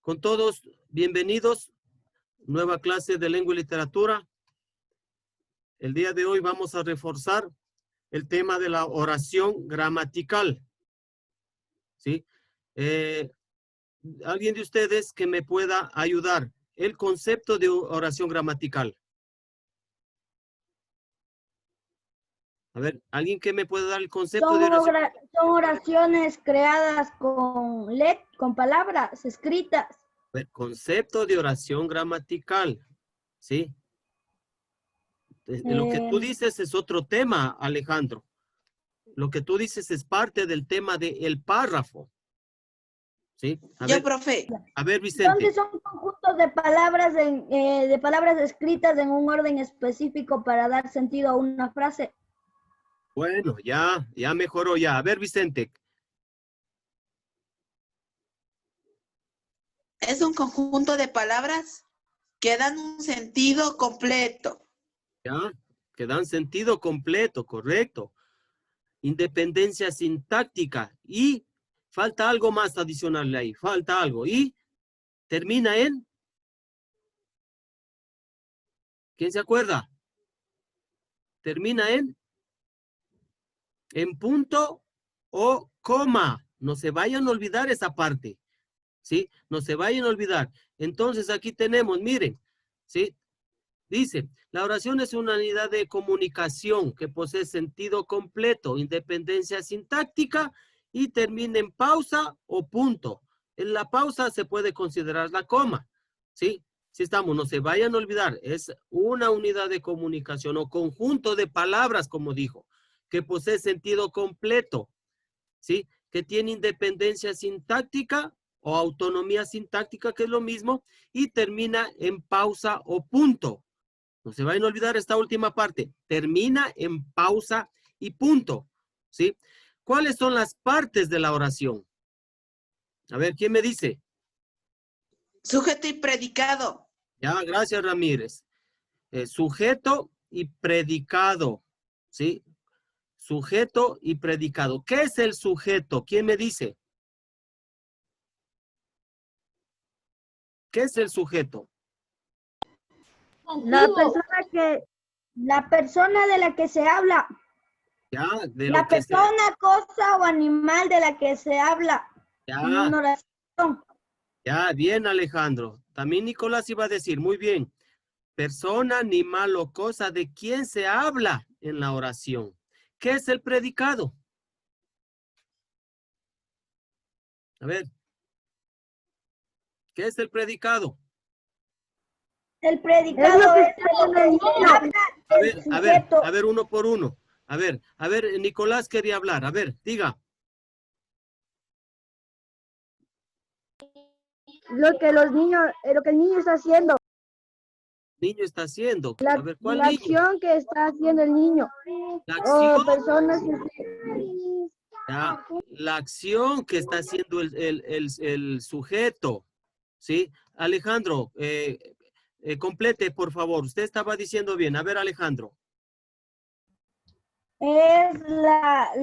Con todos, bienvenidos. Nueva clase de lengua y literatura. El día de hoy vamos a reforzar el tema de la oración gramatical. ¿Sí? ¿Alguien de ustedes que me pueda ayudar? El concepto de oración gramatical. A ver, ¿alguien que me pueda dar el concepto de oración? Son oraciones creadas con palabras escritas. A ver, concepto de oración gramatical. ¿Sí? Lo que tú dices es otro tema, Alejandro. Lo que tú dices es parte del tema del párrafo. ¿Sí? Profe. A ver, Vicente. Entonces son conjuntos de palabras escritas en un orden específico para dar sentido a una frase. Bueno, ya mejoró ya. A ver, Vicente. Es un conjunto de palabras que dan un sentido completo. Ya, que dan sentido completo, correcto. Independencia sintáctica. Y falta algo más adicional ahí. Falta algo. Y termina en... ¿Quién se acuerda? Termina en punto o coma. No se vayan a olvidar esa parte. ¿Sí? No se vayan a olvidar. Entonces aquí tenemos, miren, ¿sí? Dice, la oración es una unidad de comunicación que posee sentido completo, independencia sintáctica y termina en pausa o punto. En la pausa se puede considerar la coma, ¿sí? Si estamos, no se vayan a olvidar, es una unidad de comunicación o conjunto de palabras, como dijo, que posee sentido completo, ¿sí? Que tiene independencia sintáctica o autonomía sintáctica, que es lo mismo, y termina en pausa o punto. No se vayan a olvidar esta última parte. Termina en pausa y punto. ¿Sí? ¿Cuáles son las partes de la oración? A ver, ¿quién me dice? Sujeto y predicado. Ya, gracias, Ramírez. Sujeto y predicado. ¿Sí? Sujeto y predicado. ¿Qué es el sujeto? ¿Quién me dice? ¿Qué es el sujeto? La persona de la que se habla. Ya, de La lo que persona, cosa o animal de la que se habla. Ya. En una oración. Ya, bien, Alejandro. También Nicolás iba a decir, muy bien. Persona, animal o cosa de quién se habla en la oración. ¿Qué es el predicado? A ver. ¿Qué es el predicado? El predicado es el que habla. A ver, uno por uno. A ver, Nicolás quería hablar. A ver, diga. Lo que el niño está haciendo. Niño está haciendo. A ver, ¿cuál La niño? acción que está haciendo el niño. La acción. Personas que... Ya, la acción que está haciendo el sujeto. ¿Sí? Alejandro, complete, por favor. Usted estaba diciendo bien. A ver, Alejandro. Es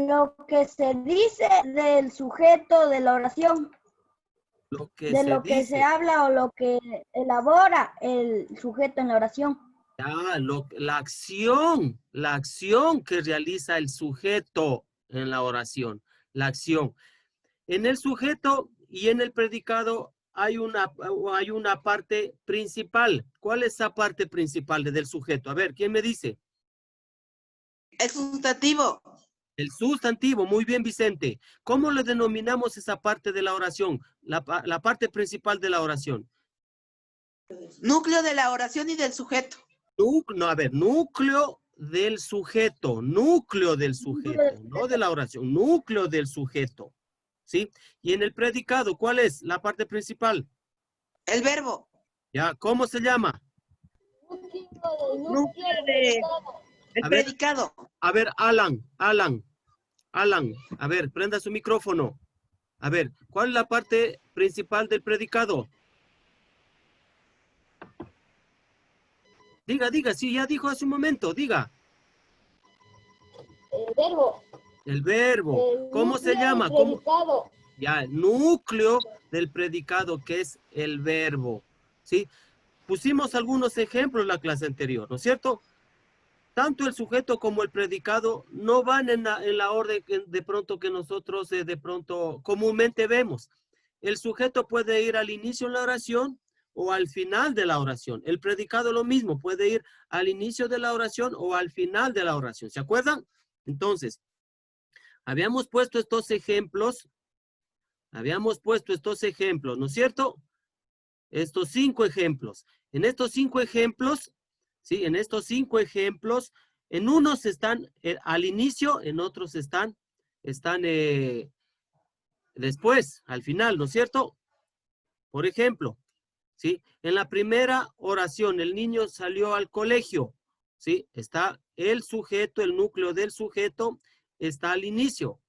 lo que se dice del sujeto de la oración. Lo que De se lo que dice. se habla o lo que elabora el sujeto en la oración. Ya, la acción que realiza el sujeto en la oración, la acción. En el sujeto y en el predicado hay una parte principal. ¿Cuál es esa parte principal del sujeto? A ver, ¿quién me dice? El sustantivo. El sustantivo, muy bien, Vicente. ¿Cómo le denominamos esa parte de la oración? La parte principal de la oración. Núcleo de la oración y del sujeto. Núcleo del sujeto, no de la oración, núcleo del sujeto, ¿sí? Y en el predicado, ¿cuál es la parte principal? El verbo. Ya, ¿cómo se llama? Núcleo de... El predicado. A ver, Alan, a ver, prenda su micrófono. A ver, ¿cuál es la parte principal del predicado? Diga, sí, ya dijo hace un momento, diga. El verbo. El verbo. ¿Cómo se llama? ¿Cómo? Ya, el núcleo del predicado, que es el verbo, ¿sí? Pusimos algunos ejemplos en la clase anterior, ¿no es cierto? Tanto el sujeto como el predicado no van en la orden que de pronto que nosotros de pronto comúnmente vemos. El sujeto puede ir al inicio de la oración o al final de la oración. El predicado lo mismo, puede ir al inicio de la oración o al final de la oración. ¿Se acuerdan? Entonces, habíamos puesto estos ejemplos, ¿no es cierto? Estos 5 ejemplos. En estos 5 ejemplos, ¿sí? En estos 5 ejemplos, en unos están al inicio, en otros están después, al final, ¿no es cierto? Por ejemplo, ¿sí? En la primera oración, el niño salió al colegio, ¿sí? Está el sujeto, el núcleo del sujeto está al inicio,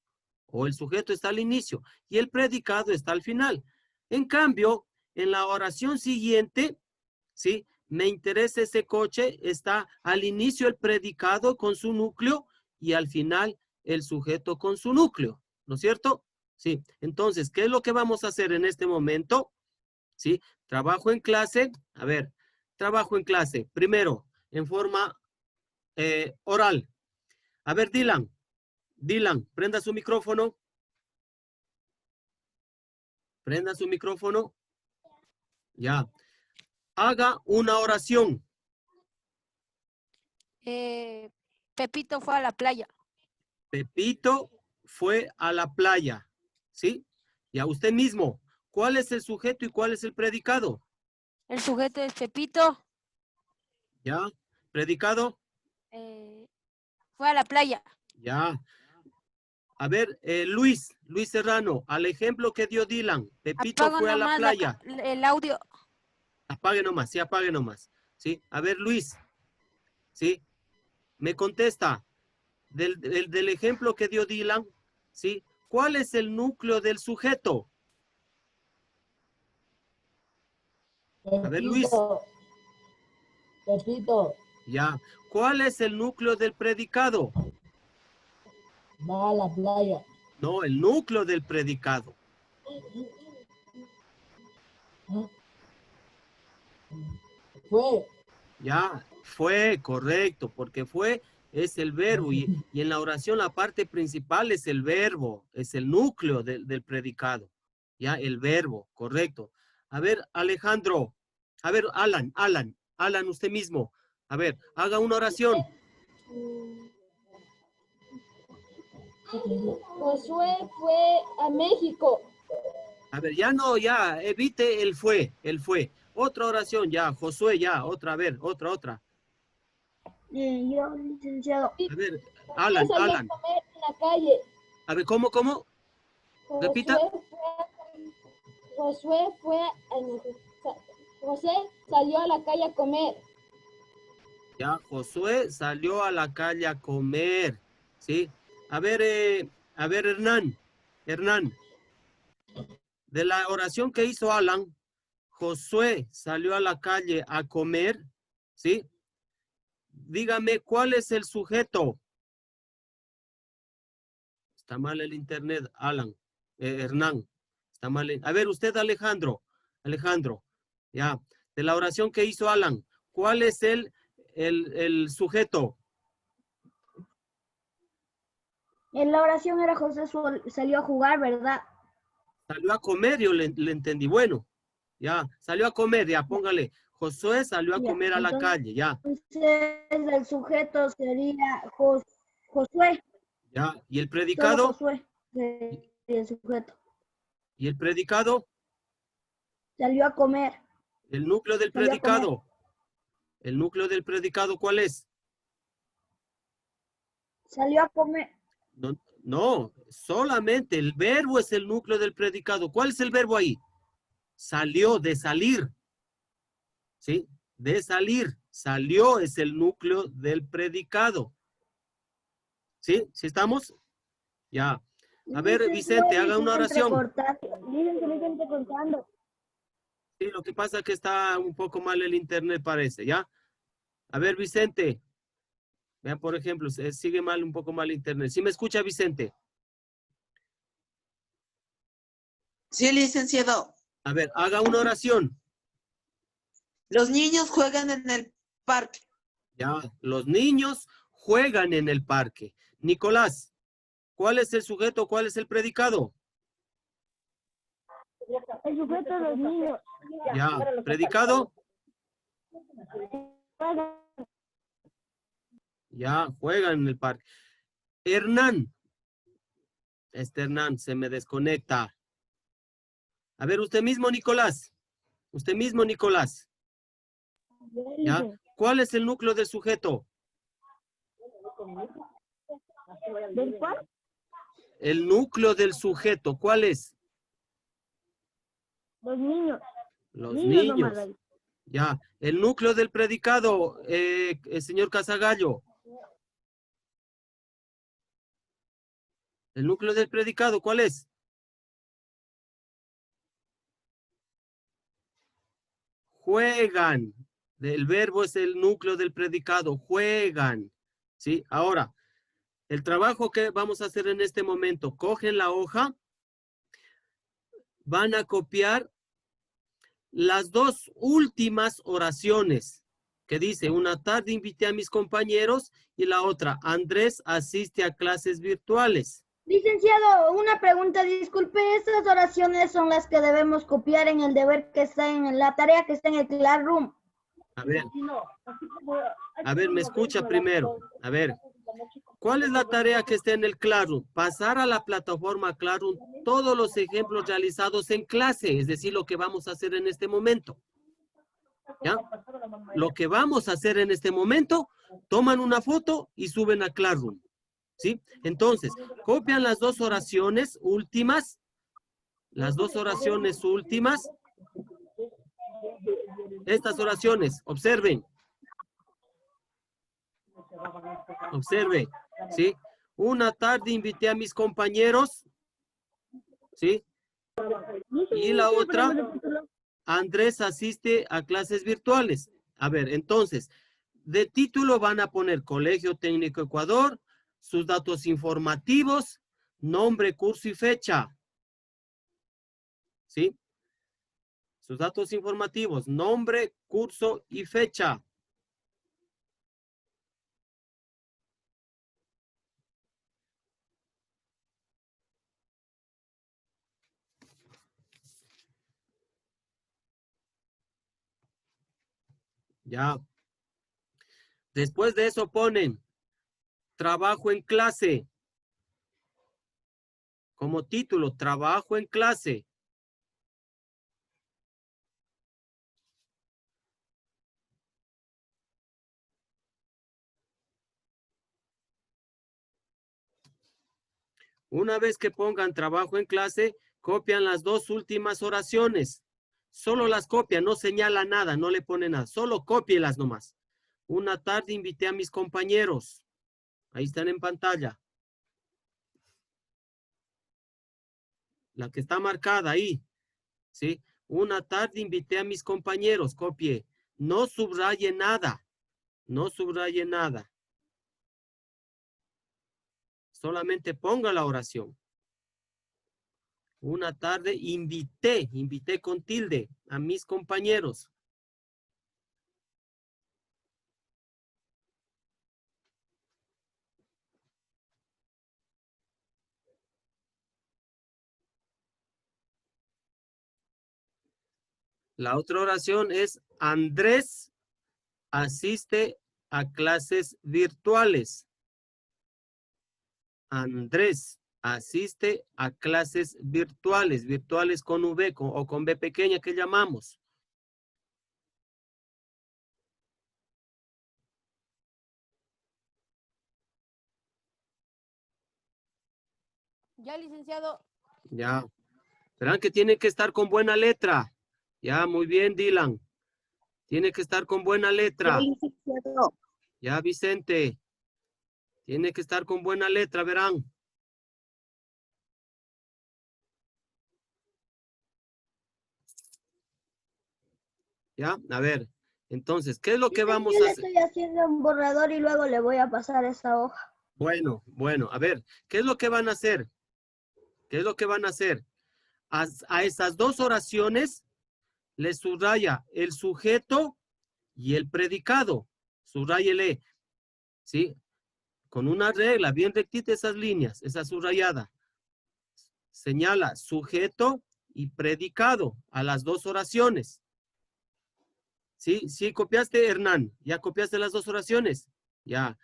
o el sujeto está al inicio, y el predicado está al final. En cambio, en la oración siguiente, ¿sí? Me interesa ese coche, está al inicio el predicado con su núcleo y al final el sujeto con su núcleo, ¿no es cierto? Sí, entonces, ¿qué es lo que vamos a hacer en este momento? ¿Sí? Trabajo en clase, a ver, trabajo en clase, primero, en forma oral. A ver, Dylan, prenda su micrófono. Prenda su micrófono. Ya. Haga una oración. Pepito fue a la playa. Pepito fue a la playa. ¿Sí? Ya usted mismo. ¿Cuál es el sujeto y cuál es el predicado? El sujeto es Pepito. Ya. ¿Predicado? Fue a la playa. Ya. A ver, Luis Serrano, al ejemplo que dio Dylan. Pepito Apago fue a la nomás playa. el audio. Apague nomás, sí, apague nomás. ¿Sí? A ver, Luis. ¿Sí? Me contesta. Del ejemplo que dio Dylan, ¿sí? ¿Cuál es el núcleo del sujeto? A ver, Luis. Pepito, Ya. ¿Cuál es el núcleo del predicado? va a la playa. No, el núcleo del predicado. Fue. Ya, fue correcto, porque fue es el verbo y en la oración la parte principal es el verbo, es el núcleo del predicado. Ya, el verbo, correcto. A ver, Alejandro, a ver, Alan, usted mismo. A ver, haga una oración. Josué fue a México. A ver, ya no, ya, evite el fue. Otra oración, ya, Josué, ya, otra, a ver, otra. Yo, licenciado. A ver, Josué salió a Alan. comer en la calle. A ver, ¿cómo? Repita. José salió a la calle a comer. Ya, Josué salió a la calle a comer, ¿sí? A ver, Hernán, de la oración que hizo Alan, Josué salió a la calle a comer, ¿sí? Dígame, ¿cuál es el sujeto? Está mal el internet, Alan, Hernán, está mal. A ver, usted, Alejandro, ya, de la oración que hizo Alan, ¿cuál es el sujeto? En la oración era José salió a jugar, ¿verdad? Salió a comer, yo le entendí. Bueno, ya, salió a comer, ya, póngale. Josué salió a Ya, comer a la entonces, calle, ya. el sujeto sería Josué, Ya, ¿y el solo predicado? Josué sería el sujeto. ¿Y el predicado? Salió a comer, El núcleo del salió a comer. predicado. ¿El núcleo del predicado cuál es? Salió a comer. No, solamente el verbo es el núcleo del predicado. ¿Cuál es el verbo ahí? Salió, de salir. ¿Sí? De salir. Salió es el núcleo del predicado. ¿Sí? ¿Sí estamos? Ya. A ver, Vicente, haga una oración. Dicen que me están entrecortando. Sí, lo que pasa es que está un poco mal el internet, parece, ¿ya? A ver, Vicente. Vean, por ejemplo, sigue un poco mal el internet. ¿Sí me escucha, Vicente? Sí, licenciado. A ver, haga una oración. Los niños juegan en el parque. Ya, los niños juegan en el parque. Nicolás, ¿cuál es el sujeto? ¿Cuál es el predicado? El sujeto de los niños. Ya, predicado. Ya, juegan en el parque. Hernán. Hernán se me desconecta. A ver, usted mismo, Nicolás. Usted mismo, Nicolás. ¿Ya? ¿Cuál es el núcleo del sujeto? ¿Del cual? El núcleo del sujeto, ¿cuál es? Los niños. Los Niños niños. nomás ahí. Ya. El núcleo del predicado, el señor Casagallo. El núcleo del predicado, ¿cuál es? Juegan. El verbo es el núcleo del predicado. Juegan. ¿Sí? Ahora, el trabajo que vamos a hacer en este momento. Cogen la hoja. Van a copiar las dos últimas oraciones. Que dice, una tarde invité a mis compañeros y la otra, Andrés asiste a clases virtuales. Licenciado, una pregunta, disculpe, estas oraciones son las que debemos copiar en el deber que está en la tarea que está en el Classroom. A ver, me escucha primero. A ver, ¿cuál es la tarea que está en el Classroom? Pasar a la plataforma Classroom todos los ejemplos realizados en clase, es decir, lo que vamos a hacer en este momento. ¿Ya? Lo que vamos a hacer en este momento, toman una foto y suben a Classroom. ¿Sí? Entonces, copian las dos oraciones últimas. Las dos oraciones últimas. Estas oraciones, observen. Observe, ¿sí? Una tarde invité a mis compañeros, ¿sí? Y la otra, Andrés asiste a clases virtuales. A ver, entonces, de título van a poner Colegio Técnico Ecuador, sus datos informativos, nombre, curso y fecha. ¿Sí? Sus datos informativos, nombre, curso y fecha. Ya. Después de eso ponen trabajo en clase. Como título, trabajo en clase. Una vez que pongan trabajo en clase, copian las dos últimas oraciones. Solo las copian, no señala nada, no le pone nada. Solo cópielas nomás. Una tarde invité a mis compañeros. Ahí están en pantalla. La que está marcada ahí. ¿Sí? Una tarde invité a mis compañeros. Copie. No subraye nada. No subraye nada. Solamente ponga la oración. Una tarde invité con tilde a mis compañeros. La otra oración es Andrés asiste a clases virtuales. Andrés asiste a clases virtuales, virtuales con V o con B pequeña que llamamos. Ya, licenciado. Ya. Verán que tiene que estar con buena letra. Ya, muy bien, Dylan. Tiene que estar con buena letra. Ya, Vicente. Tiene que estar con buena letra, verán. Ya, a ver. Entonces, ¿qué es lo que vamos Yo a le hacer? estoy haciendo un borrador y luego le voy a pasar esa hoja. Bueno, a ver, ¿qué es lo que van a hacer? ¿Qué es lo que van a hacer? A esas dos oraciones le subraya el sujeto y el predicado. Subráyele, ¿sí? Con una regla, bien rectita esas líneas, esa subrayada. Señala sujeto y predicado a las dos oraciones. ¿Sí? Sí, copiaste, Hernán. ¿Ya copiaste las dos oraciones? Ya.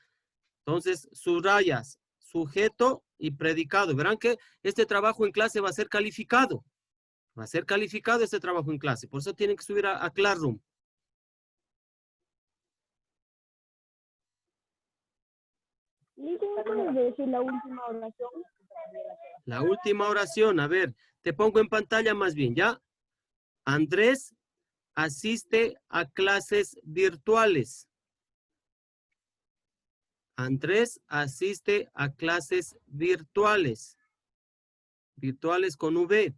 Entonces, subrayas sujeto y predicado. Verán que este trabajo en clase va a ser calificado. Va a ser calificado este trabajo en clase. Por eso tienen que subir a Classroom. ¿Puedes decir la última oración? La última oración, a ver, te pongo en pantalla más bien, ¿ya? Andrés asiste a clases virtuales. Andrés asiste a clases virtuales. Virtuales con V.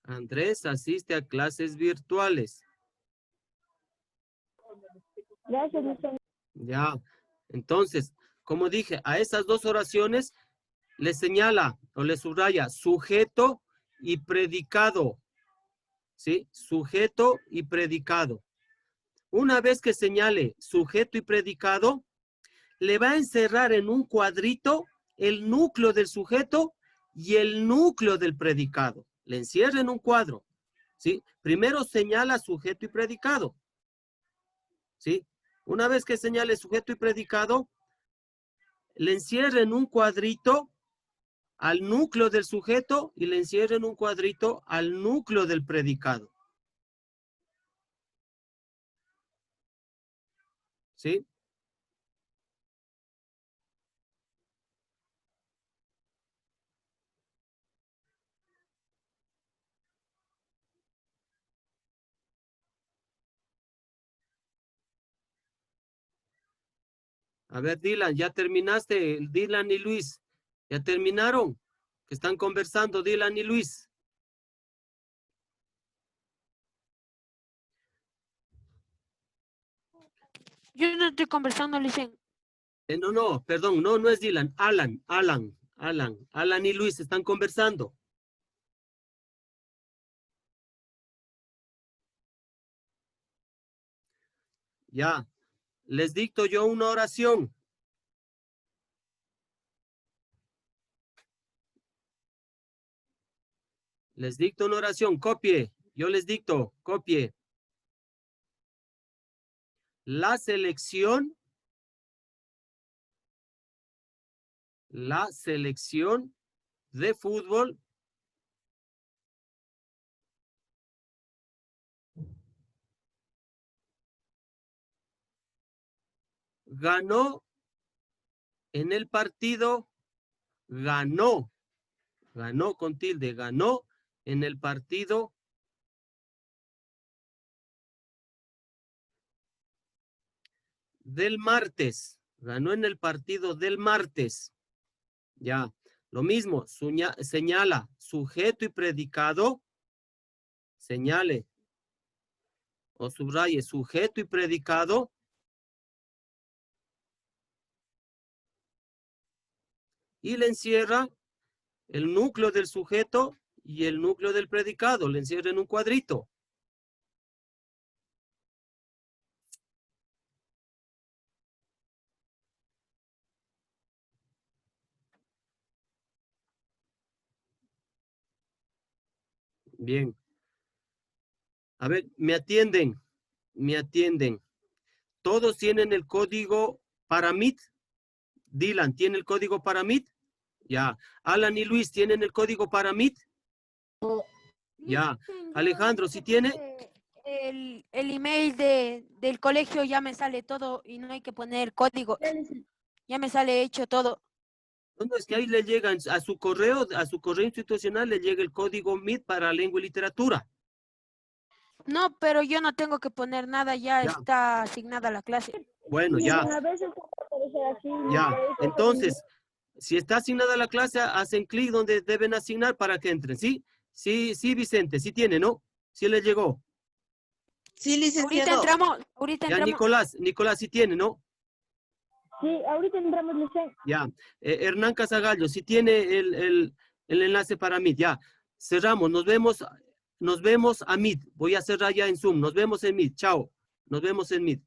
Andrés asiste a clases virtuales. Gracias, Luciano. Ya. Entonces, como dije, a esas dos oraciones le señala o le subraya sujeto y predicado. ¿Sí? Sujeto y predicado. Una vez que señale sujeto y predicado, le va a encerrar en un cuadrito el núcleo del sujeto y el núcleo del predicado. Le encierra en un cuadro. ¿Sí? Primero señala sujeto y predicado. ¿Sí? Una vez que señale sujeto y predicado, le encierra en un cuadrito al núcleo del sujeto y le encierra en un cuadrito al núcleo del predicado. ¿Sí? A ver, Dylan, ya terminaste, Dylan y Luis. ¿Ya terminaron? Que están conversando Dylan y Luis. Yo no estoy conversando, Licen. No, perdón, no es Dylan, Alan y Luis están conversando. Ya, les dicto yo una oración. Les dicto una oración, copie. Yo les dicto, copie. La selección de fútbol ganó en el partido, ganó con tilde, ganó en el partido del martes, ganó en el partido del martes. Ya, lo mismo, señala sujeto y predicado, señale o subraye sujeto y predicado. Y le encierra el núcleo del sujeto y el núcleo del predicado, le encierra en un cuadrito. Bien. A ver, me atienden. ¿Todos tienen el código para Meet? Dylan, ¿tiene el código para Meet? Ya. Alan y Luis, ¿tienen el código para Meet? Ya. Alejandro, ¿sí tiene? El email del colegio ya me sale todo y no hay que poner código. Ya me sale hecho todo. No, es que ahí le llegan a su correo institucional le llega el código Meet para lengua y literatura. No, pero yo no tengo que poner nada, ya Ya. está asignada la clase. Bueno, ya. A veces aparece así. Ya. Entonces, si está asignada la clase, hacen clic donde deben asignar para que entren, ¿sí? Sí, Vicente, sí tiene, ¿no? Sí le llegó. Sí, Ahorita licenciado. entramos, Ya, Nicolás sí tiene, ¿no? Sí, ahorita entramos, licenciado. Ya. Hernán Casagallo, sí tiene el enlace para Meet. Ya. Cerramos. Nos vemos a Meet. Voy a cerrar ya en Zoom. Nos vemos en Meet. Chao. Nos vemos en Meet.